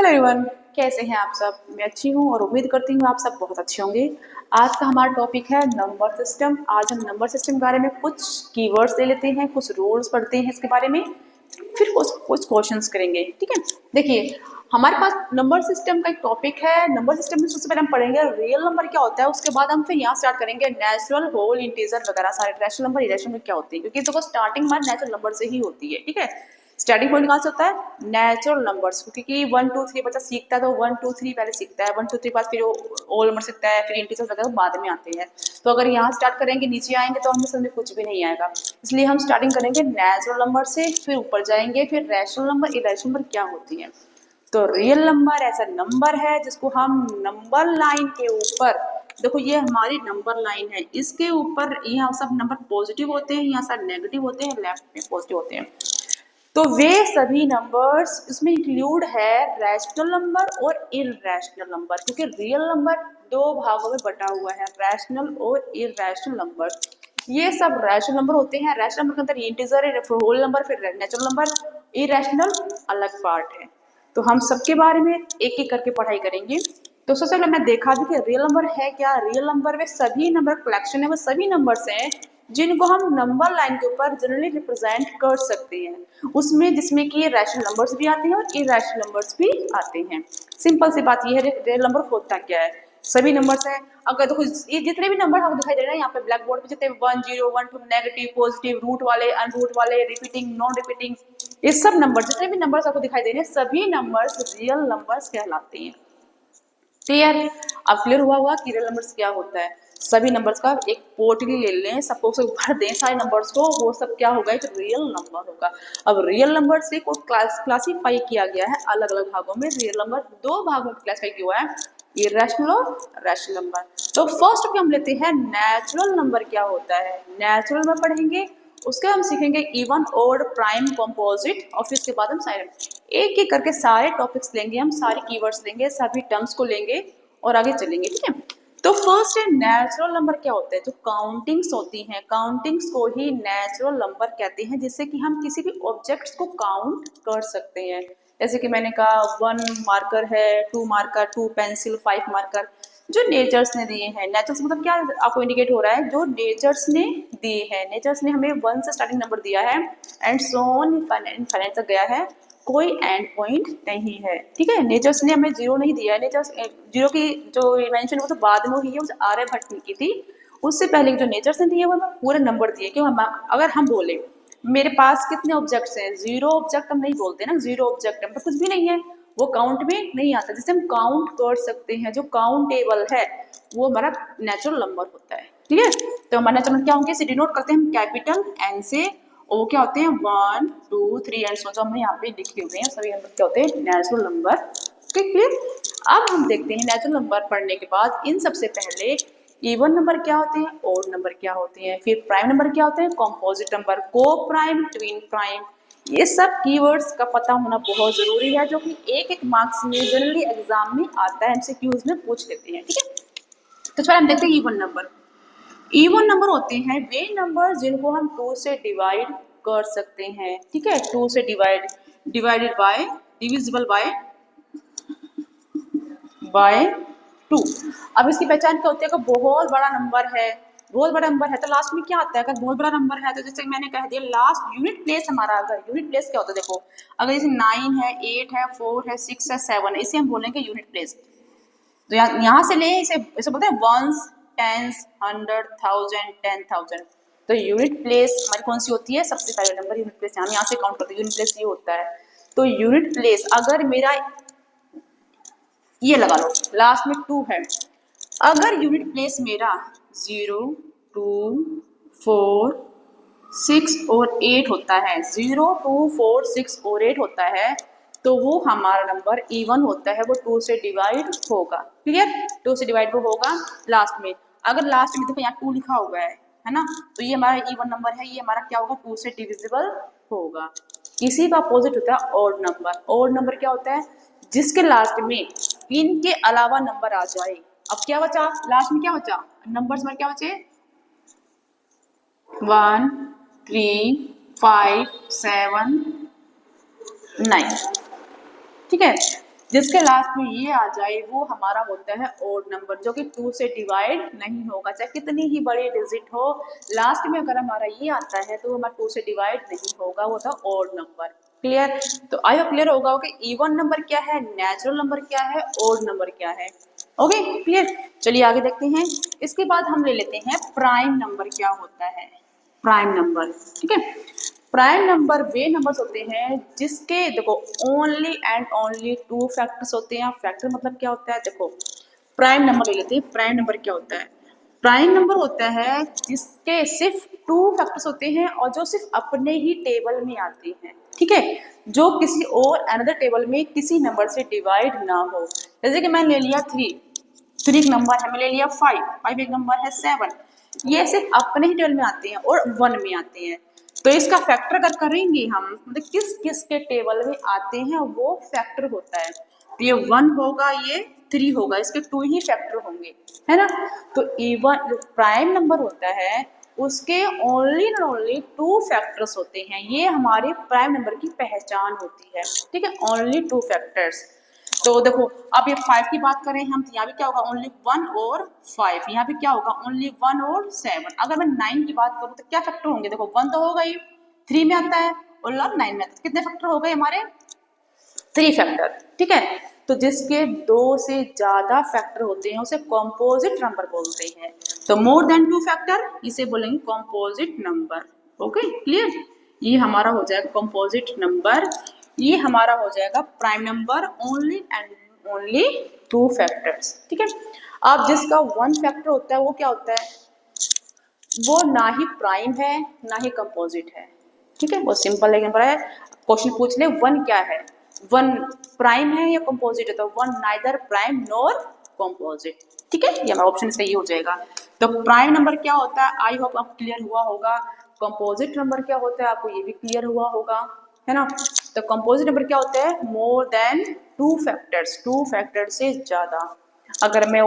Hello everyone, कैसे हैं आप सब। मैं अच्छी हूँ और उम्मीद करती हूँ आप सब बहुत अच्छे होंगे। आज का हमारा टॉपिक है नंबर सिस्टम। आज हम नंबर सिस्टम के बारे में कुछ कीवर्ड्स ले लेते हैं, कुछ रूल्स पढ़ते हैं इसके बारे में, फिर कुछ क्वेश्चंस करेंगे। ठीक है, देखिए हमारे पास नंबर सिस्टम का एक टॉपिक है। नंबर सिस्टम में सबसे पहले हम पढ़ेंगे रियल नंबर क्या होता है, उसके बाद हम फिर यहाँ स्टार्ट करेंगे नेचुरल, होल, इंटीजर वगैरह सारे रैशनल नंबर, इरेशनल नंबर क्या होती है, क्योंकि देखो स्टार्टिंग हमारे नेचुरल नंबर से ही होती है। ठीक है, स्टार्टिंग पॉइंट कहाँ से होता है, नेचुरल नंबर्स, क्योंकि 1 2 3 बच्चा सीखता है तो 1 2 3 पहले सीखता है, 1 2 3 बाद फिर ऑल नंबर सीखता है, फिर इंटीजर्स वगैरह बाद में आते हैं। तो अगर यहाँ स्टार्ट करेंगे नीचे आएंगे तो हमें समझ में कुछ भी नहीं आएगा, इसलिए हम स्टार्टिंग करेंगे नेचुरल नंबर से, फिर ऊपर जाएंगे, फिर रैशनल नंबर, इरेशनल नंबर क्या होती है। तो रियल नंबर ऐसा नंबर है जिसको हम नंबर लाइन के ऊपर, देखो ये हमारी नंबर लाइन है, इसके ऊपर यहाँ सब नंबर पॉजिटिव होते हैं, यहाँ सब नेगेटिव होते हैं, लेफ्ट में पॉजिटिव होते हैं। तो वे सभी नंबर्स इसमें इंक्लूड है रैशनल नंबर और इरैशनल नंबर, क्योंकि रियल नंबर दो भागों में बटा हुआ है, रैशनल और इरैशनल नंबर। ये सब रैशनल नंबर होते हैं। रैशनल नंबर के अंदर इंटीजर है, होल नंबर, फिर नेचुरल नंबर, इरैशनल अलग पार्ट है। तो हम सबके बारे में एक एक करके पढ़ाई करेंगे। तो सबसे पहले मैं देखा भी कि रियल नंबर है क्या। रियल नंबर में सभी नंबर कलेक्शन है, वो सभी नंबर्स हैं जिनको हम नंबर लाइन के ऊपर जनरली रिप्रेजेंट कर सकते हैं, उसमें जिसमें कि रैशनल नंबर्स भी आते हैं और इरैशनल नंबर्स भी आते हैं। सिंपल सी बात यह है रियल नंबर होता क्या है, सभी नंबर्स हैं। अगर देखो ये जितने भी नंबर आपको दिखाई दे रहे हैं यहाँ पे ब्लैक बोर्ड पे, जितने 1 0 1 2 नेगेटिव, पॉजिटिव, रूट वाले, अनरूट वाले, रिपीटिंग, नॉन रिपीटिंग, ये सब नंबर जितने भी नंबर्स आपको दिखाई दे रहे हैं सभी नंबर्स रियल नंबर्स कहलाते हैं। क्लियर, अब क्लियर हुआ होगा कि रियल नंबर्स क्या होता है। सभी नंबर्स का एक पोटली ले लें, सबको से भर दें सारे नंबर्स को, वो सब क्या होगा, एक रियल नंबर होगा। अब रियल नंबर से को क्लासीफाई किया गया है अलग अलग भागों में। रियल नंबर दो भागों में क्लासीफाई किया हुआ है, इरैशनल और रैशनल नंबर। तो फर्स्ट पे हम लेते हैं नेचुरल नंबर क्या होता है। नेचुरल नंबर पढ़ेंगे, उसके हम सीखेंगे इवन, ऑड, प्राइम, कंपोजिट, और फिर इसके बाद हम साइलेंट, एक एक करके सारे टॉपिक्स लेंगे, हम सारे कीवर्ड्स लेंगे, सभी टर्म्स को लेंगे और आगे चलेंगे। ठीक है, तो फर्स्ट है नेचुरल नंबर क्या होता है। जो काउंटिंग्स होती हैं, काउंटिंग्स को ही नेचुरल नंबर कहते हैं, जिससे कि हम किसी भी ऑब्जेक्ट्स को काउंट कर सकते हैं। जैसे कि मैंने कहा 1 मार्कर है, 2 मार्कर, 2 पेंसिल, 5 मार्कर, जो नेचर्स ने दिए हैं। नेचर्स मतलब क्या आपको इंडिकेट हो रहा है, जो नेचर्स ने दिए हैं। नेचर्स ने हमें 1 से स्टार्टिंग नंबर दिया है एंड सो ऑन इनफाइनाइट तक गया है, कोई एंड पॉइंट नहीं है। ठीक है, नेचर्स ने हमें जीरो नहीं दिया है। नेचर्स जीरो की जो इन्वेंशन वो तो बाद में हुई है, उस आर्यभट्ट ने की थी। उससे पहले जो नेचर्स ने दिए वो हमें पूरे नंबर दिए। क्यों, हम अगर हम बोले मेरे पास कितने ऑब्जेक्ट्स हैं, जीरो ऑब्जेक्ट हम नहीं बोलते ना, जीरो ऑब्जेक्ट मतलब कुछ भी नहीं है, वो काउंट में नहीं आता। जैसे हम काउंट कर सकते हैं, जो काउंटेबल है वो हमारा नेचुरल नंबर होता है। ठीक है, तो हमारा नेचुरल नंबर क्या होंगे, इसे डिनोट करते हैं हम कैपिटल एन से, और वो क्या होते हैं 1 2 3 एंड सो, जो हमने यहाँ पे लिखे हुए हैं सभी नंबर क्या होते हैं, नेचुरल नंबर। ठीक है, अब हम देखते हैं नेचुरल नंबर पढ़ने के बाद इन सबसे पहले इवन नंबर क्या होते हैं, ऑड नंबर क्या होते हैं, फिर प्राइम नंबर क्या होते हैं, कंपोजिट नंबर, को प्राइम, ट्विन प्राइम, ये सब कीवर्ड्स का पता होना बहुत जरूरी है, जो कि एक एक मार्क्स में जनरली एग्जाम में आता है, एमसीक्यूज में पूछ लेते हैं। ठीक है, तो चलो हम देखते हैं इवन नंबर। इवन नंबर होते हैं वे नंबर जिनको हम 2 से डिवाइड कर सकते हैं। ठीक है, 2 से divide, divided by, divisible by 2। अब इसकी पहचान क्या होती है, अगर बहुत बड़ा नंबर है, बहुत बड़ा नंबर है तो लास्ट में क्या आता है, अगर बहुत बड़ा नंबर है तो जैसे मैंने कह दिया लास्ट यूनिट प्लेस हमारा, अगर यूनिट प्लेस क्या होता है, देखो अगर जैसे 9 है, 8 है, 4 है, 6 है, 7 है, इसे हम बोलेंगे यूनिट प्लेस। तो यहाँ से ले, इसे बोलते हैं वंस, टेंस, 100, 1000, 10,000। तो यूनिट प्लेस हमारी कौन सी होती है, सबसे पहले नंबर यूनिट प्लेस, हम यहाँ से काउंट करते हैं, यूनिट प्लेस ये होता है। तो यूनिट प्लेस अगर मेरा ये लगा लो लास्ट में 2 है, अगर यूनिट प्लेस मेरा 0 2 4 6 और 8 होता है, 0 2 4 6 और 8 होता है, तो वो हमारा नंबर इवन होता है, वो 2 से डिवाइड होगा। क्लियर, 2 से डिवाइड वो होगा लास्ट में। अगर लास्ट में देखो यहाँ 2 लिखा हुआ है ना, तो ये हमारा इवन नंबर है, ये हमारा क्या होगा, 2 से डिविजिबल होगा। इसी का अपोजिट होता है ऑड नंबर। ऑड नंबर क्या होता है, जिसके लास्ट में इनके अलावा नंबर आ जाए। अब क्या बचा लास्ट में, क्या बचा नंबर्स में, क्या बचे 1 3 5 7 9। ठीक है, जिसके लास्ट में ये आ जाए वो हमारा होता है ओड नंबर, जो कि 2 से डिवाइड नहीं होगा, चाहे कितनी ही बड़ी डिजिट हो, लास्ट में अगर हमारा ये आता है तो हमारा 2 से डिवाइड नहीं होगा, वो था ओड नंबर। क्लियर? तो आई होप क्लियर होगा कि इवन नंबर क्या है, नेचुरल नंबर क्या है, ओड नंबर क्या है। Okay clear? चलिए आगे देखते हैं। इसके बाद हम ले लेते हैं प्राइम नंबर क्या होता है। प्राइम नंबर, ठीक है। प्राइम नंबर वे नंबर्स होते हैं जिसके देखो ओनली एंड ओनली 2 फैक्टर्स होते हैं। फैक्टर मतलब क्या होता है, देखो प्राइम नंबर ले लेते हैं। प्राइम नंबर क्या होता है? प्राइम नंबर होता है जिसके सिर्फ 2 फैक्टर्स होते हैं और जो सिर्फ अपने ही टेबल में आते हैं, ठीक है, जो किसी और अनदर टेबल में किसी नंबर से डिवाइड ना हो। जैसे कि मैंने ले लिया 3 एक नंबर है, मैंने ले लिया 5 एक नंबर है, 7, ये सिर्फ अपने ही टेबल में आते हैं और 1 में आते हैं। तो इसका फैक्टर अगर करेंगे हम, मतलब किस किस के टेबल में आते हैं वो फैक्टर होता है। तो ये 1 होगा, ये 3 होगा, इसके 2 ही फैक्टर होंगे, है ना। तो इवन जो प्राइम नंबर होता है उसके ओनली एंड ओनली 2 फैक्टर्स होते हैं। ये हमारे प्राइम नंबर की पहचान होती है, ठीक है, ओनली 2 फैक्टर्स। तो देखो अब ये 5 की बात करें हम, तो यहाँ भी क्या होगा, ओनली 1 और 5। यहाँ भी क्या होगा, ओनली 1 और 7। अगर मैं 9 की बात करूँ तो क्या फैक्टर होंगे, देखो 1 तो होगा ही, 3 में आता है और 9 में आता है। कितने फैक्टर हो गए हमारे, 3 फैक्टर, ठीक है। तो जिसके 2 से ज्यादा फैक्टर होते हैं उसे कॉम्पोजिट नंबर बोलते हैं। तो मोर देन 2 फैक्टर इसे बोलेंगे कॉम्पोजिट नंबर। Okay clear? ये हमारा हो जाएगा कॉम्पोजिट नंबर। ये हमारा हो जाएगा prime number only and only 2 factors, ठीक है। अब जिसका 1 फैक्टर होता है वो क्या होता है, वो ना ही प्राइम है ना ही कंपोजिट है, ठीक है। बहुत सिंपल लेकिन बड़ा है, क्वेश्चन पूछ ले 1 क्या है, 1 प्राइम है या कंपोजिट है, तो 1 नाइदर प्राइम नॉर कंपोजिट, ठीक है। ये हमारा ऑप्शन सही हो जाएगा। तो प्राइम नंबर क्या होता है, आई होप आपको क्लियर हुआ होगा। कंपोजिट नंबर क्या होता है आपको ये भी क्लियर हुआ होगा, है ना। तो कंपोजिट नंबर क्या होता है, मोर देन 2 फैक्टर्स, 2 फैक्टर से ज्यादा। अगर मैं